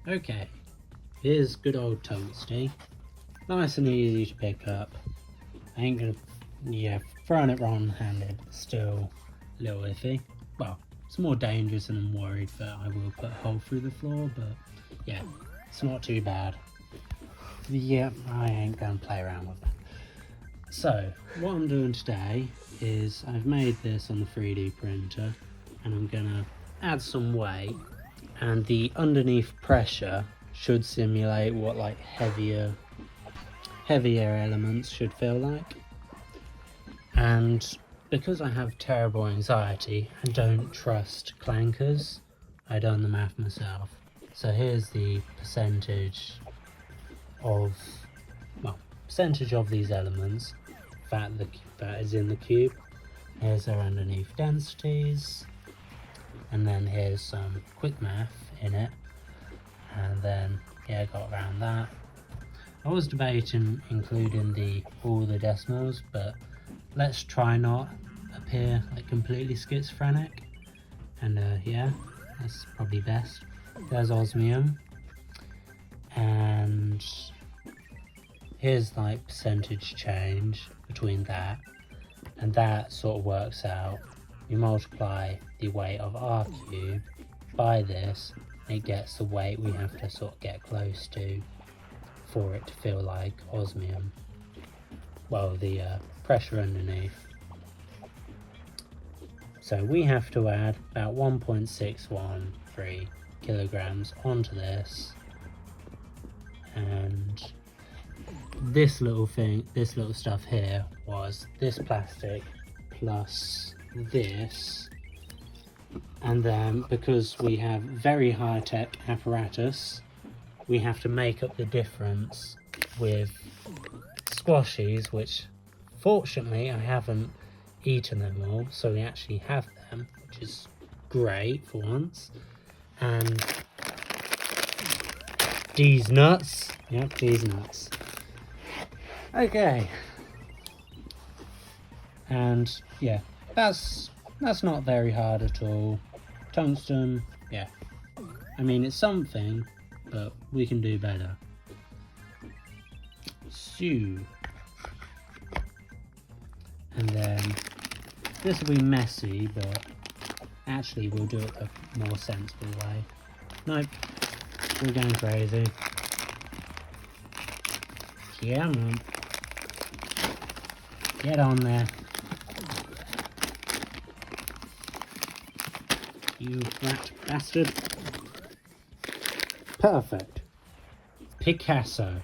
Okay, here's good old Tungsty. Nice and easy to pick up. I ain't gonna, yeah, throwing it wrong-handed, still a little iffy. Well, it's more dangerous and I'm worried that I will put a hole through the floor, but yeah, it's not too bad. Yeah, I ain't gonna play around with that. So, what I'm doing today is I've made this on the 3D printer and I'm gonna add some weight, and the underneath pressure should simulate what like heavier elements should feel like. And because I have terrible anxiety and don't trust clankers, I done the math myself. So here's the percentage of these elements that is in the cube. Here's their underneath densities, and then here's some quick math in it, and then yeah, I got around that. I was debating including all the decimals, but let's try not appear like completely schizophrenic, and yeah, that's probably best. There's osmium, and here's like percentage change between that, and that sort of works out. You multiply the weight of our cube by this, it gets the weight we have to sort of get close to for it to feel like osmium. Well, the pressure underneath. So we have to add about 1.613 kilograms onto this, and this little stuff here was this plastic plus this, and then because we have very high-tech apparatus, we have to make up the difference with squashies, which fortunately I haven't eaten them all, so we actually have them, which is great for once. And these nuts, yep, these nuts. Okay, and yeah, that's not very hard at all. Tungsten, yeah, I mean it's something, but we can do better. So, and then this will be messy, but actually we'll do it a more sensible way. Nope, we're going crazy. Yeah, man. Get on there. You rat bastard. Perfect. Picasso.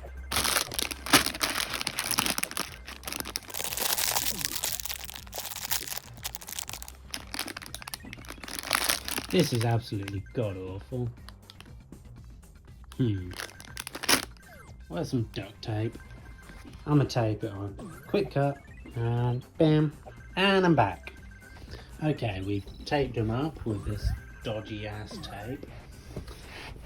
This is absolutely god awful. Where's some duct tape? I'm gonna tape it on. Quick cut, and bam, and I'm back. Okay, we've taped them up with this dodgy ass tape,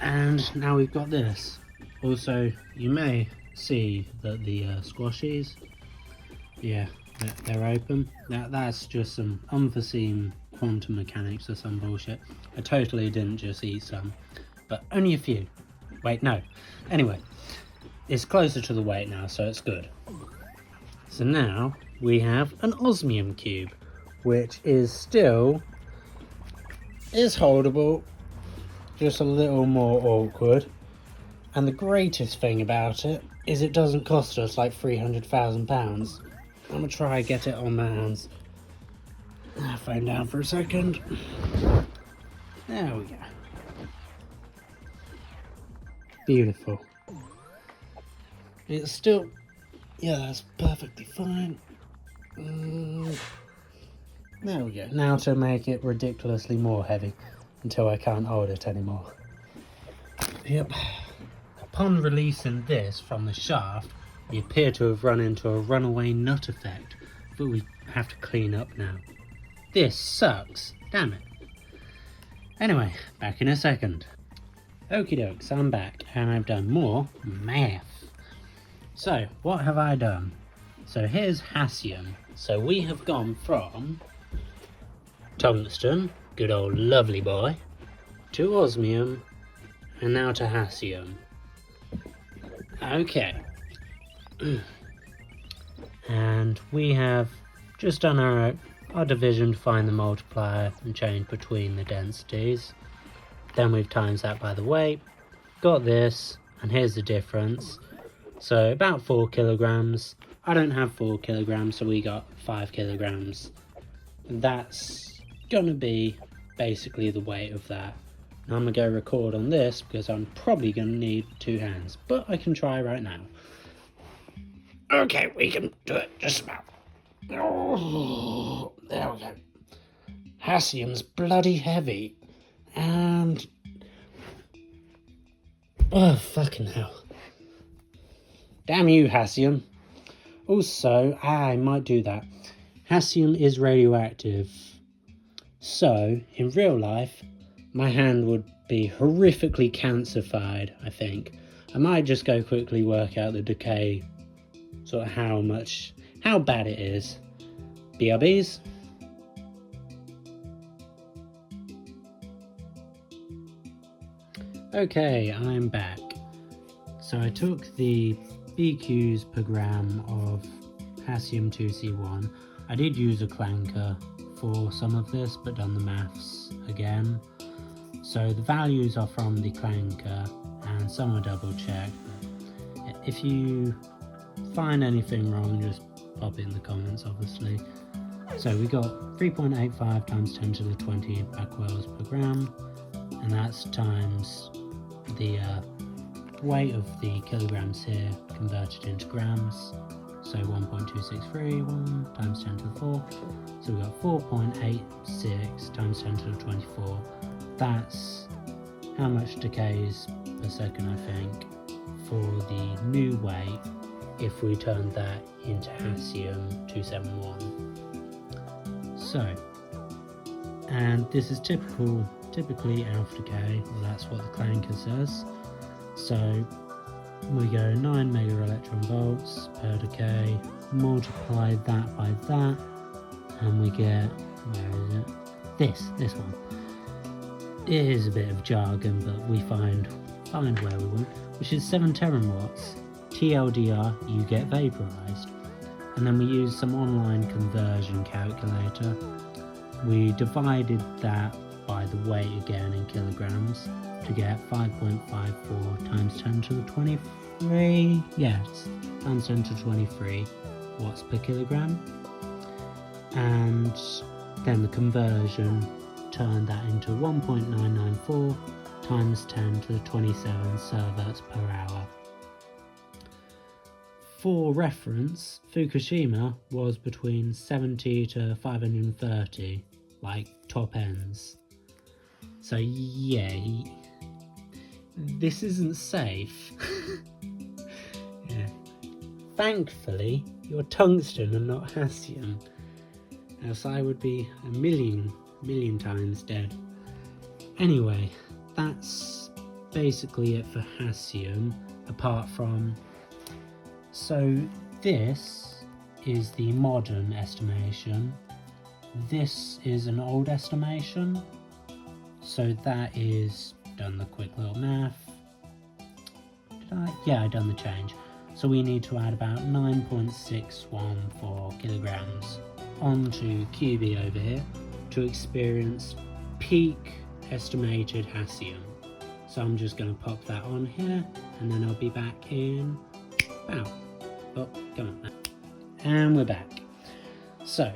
and now we've got this. Also, you may see that the squashies, yeah, they're open. That's just some unforeseen quantum mechanics or some bullshit. I totally didn't just eat some, but only a few. Wait, no. Anyway, it's closer to the weight now, so it's good. So now we have an osmium cube, which is holdable, just a little more awkward. And the greatest thing about it is it doesn't cost us like £300,000. I'm gonna try and get it on my hands. Phone down for a second. There we go. Beautiful. It's still, yeah, that's perfectly fine. There we go. Now to make it ridiculously more heavy until I can't hold it anymore. Yep. Upon releasing this from the shaft, we appear to have run into a runaway nut effect that we have to clean up now. This sucks. Damn it. Anyway, back in a second. Okie dokes, I'm back and I've done more math. So, what have I done? So here's Hassium. So we have gone from Tungsten, good old lovely boy, to Osmium, And now to Hassium. Okay. And we have just done our division to find the multiplier and change between the densities. Then we've times that by the weight, got this, and here's the difference. So about 4 kilograms. I don't have 4 kilograms, so we got 5 kilograms. That's gonna be basically the weight of that. Now I'm gonna go record on this because I'm probably gonna need 2 hands, but I can try right now. Okay, we can do it just about. Oh, there we go. Hassium's bloody heavy. And... oh, fucking hell. Damn you, Hassium. Also, I might do that. Hassium is radioactive. So, in real life, my hand would be horrifically calcified, I think. I might just go quickly work out the decay, sort of how bad it is. BRBs. Okay, I'm back. So I took the BQs per gram of Hassium 2C1. I did use a clanker for some of this, but done the maths again. So the values are from the clanker, and some are double checked. If you find anything wrong, just pop it in the comments, obviously. So we got 3.85 times 10 to the 20 Becquerels per gram, and that's times the weight of the kilograms here converted into grams. So 1.263, 1 times 10 to the 4. So we got 4.86 times 10 to the 24. That's how much decays per second, I think, for the new weight if we turn that into Hassium 271. So, and this is typically alpha decay, well, that's what the clanker says. So we go 9 mega electron volts per decay, multiply that by that, and we get, where is it? This one. It is a bit of jargon, but we find where we want, which is 7 terawatts. TLDR, you get vaporized. And then we use some online conversion calculator. We divided that by the weight again in kilograms to get 5.54 times 10 to the 23, yes, times 10 to 23 watts per kilogram. And then the conversion turned that into 1.994 times 10 to the 27 serverts per hour. For reference, Fukushima was between 70 to 530, like top ends. So yeah, this isn't safe. Yeah. Thankfully, you're tungsten and not Hassium, else I would be a million times dead. Anyway, that's basically it for Hassium, apart from... So this is the modern estimation. This is an old estimation. So that is, done the quick little math. Yeah, I done the change. So we need to add about 9.614 kilograms onto QB over here to experience peak estimated Hassium. So I'm just going to pop that on here, and then I'll be back in... Wow. Oh, come on. And we're back. So,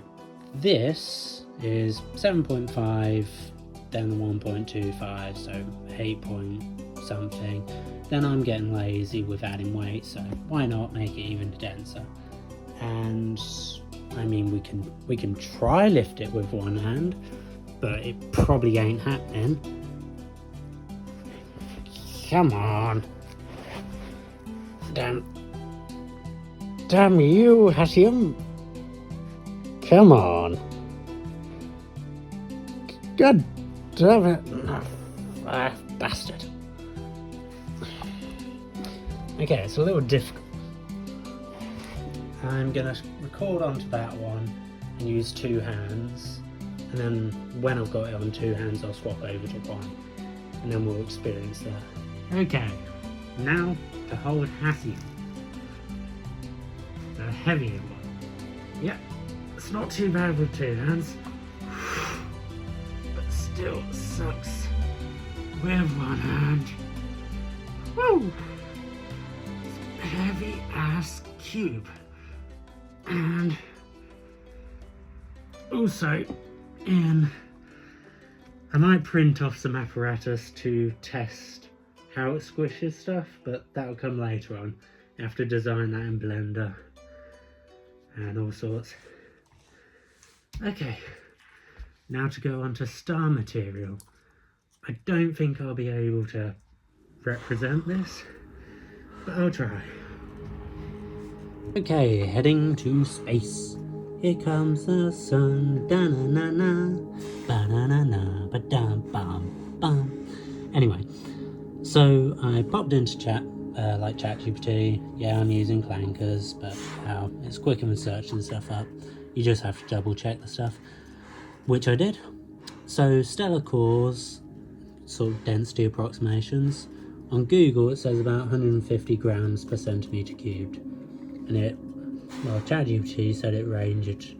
this is 7.5, then the 1.25, so 8 point something. Then I'm getting lazy with adding weight, so why not make it even denser? And, I mean, we can try lift it with one hand, but it probably ain't happening. Come on. Damn you, Hassium. Come on. God damn it. Bastard. Okay, it's a little difficult. I'm going to record onto that one and use 2 hands. And then when I've got it on 2 hands, I'll swap over to one. And then we'll experience that. Okay, now to hold Hassium. The heavier one. Yep, it's not too bad with two hands. But still sucks with one hand. Woo! Heavy ass cube. And also I might print off some apparatus to test how it squishes stuff, but that'll come later on. You have to design that in Blender and all sorts. Okay, now to go on to star material. I don't think I'll be able to represent this, but I'll try. Okay, heading to space. Here comes the sun. Da-na-na-na, ba-na-na-na, ba-dum-bum-bum. Anyway, so I popped into chat, like ChatGPT. Yeah, I'm using clankers, but how it's quicker than searching stuff up. You just have to double check the stuff, which I did. So stellar cores, sort of density approximations. On Google it says about 150 grams per centimetre cubed. And ChatGPT said it ranged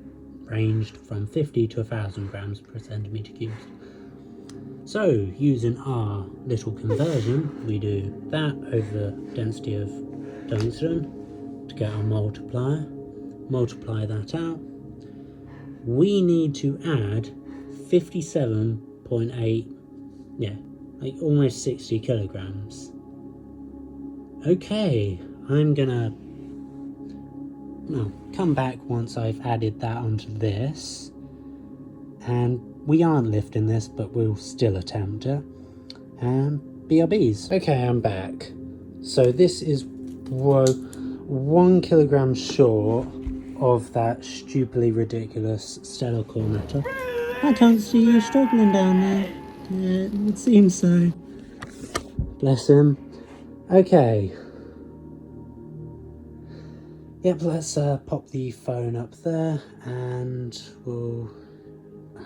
from 50 to 1,000 grams per centimetre cubed. So, using our little conversion, we do that over the density of tungsten to get our multiplier. Multiply that out. We need to add 57.8, like almost 60 kilograms. Okay, I'm gonna come back once I've added that onto this, and we aren't lifting this, but we'll still attempt it. And BRBs. Okay, I'm back. So this is 1 kilogram short of that stupidly ridiculous stellar core metal. I can't see you struggling down there. Yeah, it seems so. Bless him. Okay. Yep, let's pop the phone up there, and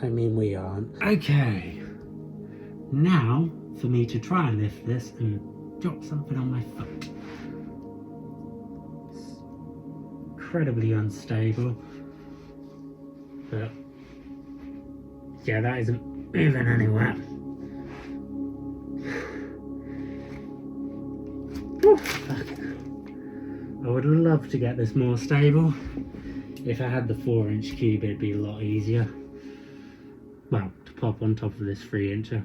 we aren't. Okay, now for me to try and lift this and drop something on my foot. It's incredibly unstable, but yeah, that isn't moving anywhere. Ooh, fuck. I would love to get this more stable. If I had the 4-inch cube, it'd be a lot easier. Well, to pop on top of this 3-incher.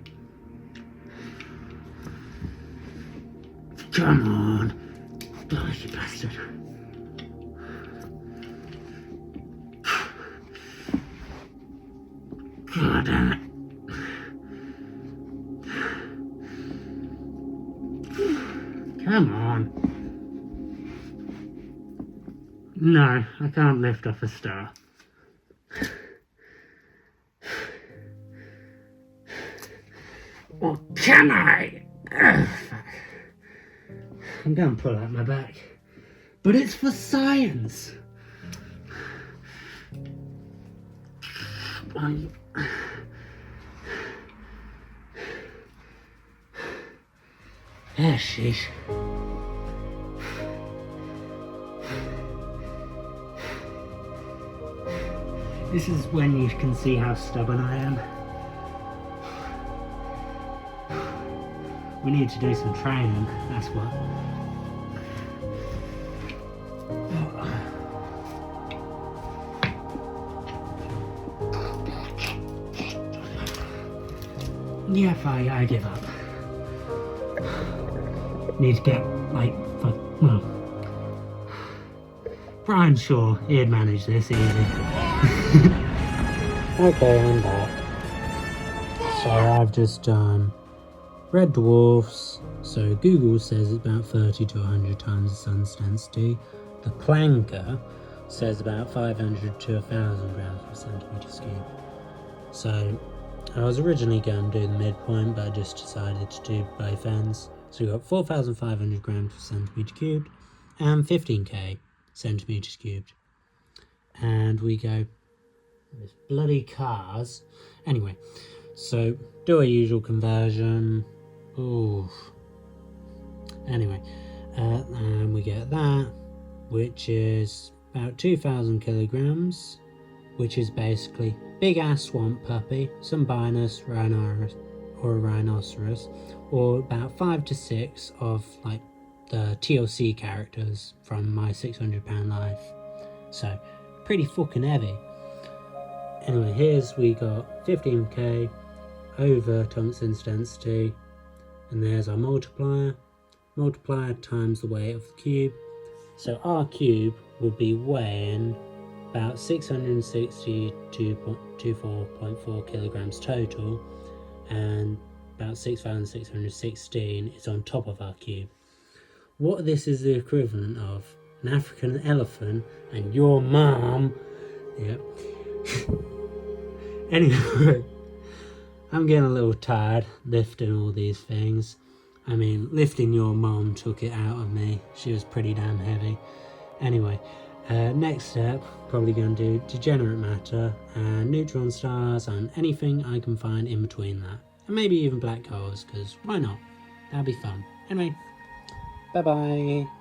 Come on, bloody bastard. God damn it. Come on. No, I can't lift off a star. Or can I? Ugh, fuck. I'm going to pull out my back. But it's for science. Sheesh. This is when you can see how stubborn I am. We need to do some training, that's what. Yeah, I give up. Need to get, Brian Shaw, he'd manage this easy. Okay, I'm back. So I've just done red dwarfs. So Google says it's about 30 to 100 times the sun's density. The clanker says about 500 to 1,000 grams per centimetre cube. So I was originally going to do the midpoint, but I just decided to do both ends. So we've got 4,500 grams per centimetre cubed and 15k centimetres cubed. And we go, this bloody cars. Anyway, so do a usual conversion. Ooh. Anyway, and we get that, which is about 2,000 kilograms, which is basically big ass swamp puppy, some binus, rhinoceros, or about 5 to 6 of like the TLC characters from my 600 pound life. So pretty fucking heavy. Anyway, here's we got 15k over tungsten density, and there's our multiplier times the weight of the cube. So our cube will be weighing about 662.24.4 kilograms total, and about 6,616 is on top of our cube. What this is the equivalent of an African elephant and your mom. Yep. Anyway, I'm getting a little tired lifting all these things. I mean, lifting your mom took it out of me. She was pretty damn heavy. Anyway, next step, probably going to do degenerate matter and neutron stars and anything I can find in between that. And maybe even black holes, because why not? That'd be fun. Anyway, bye bye.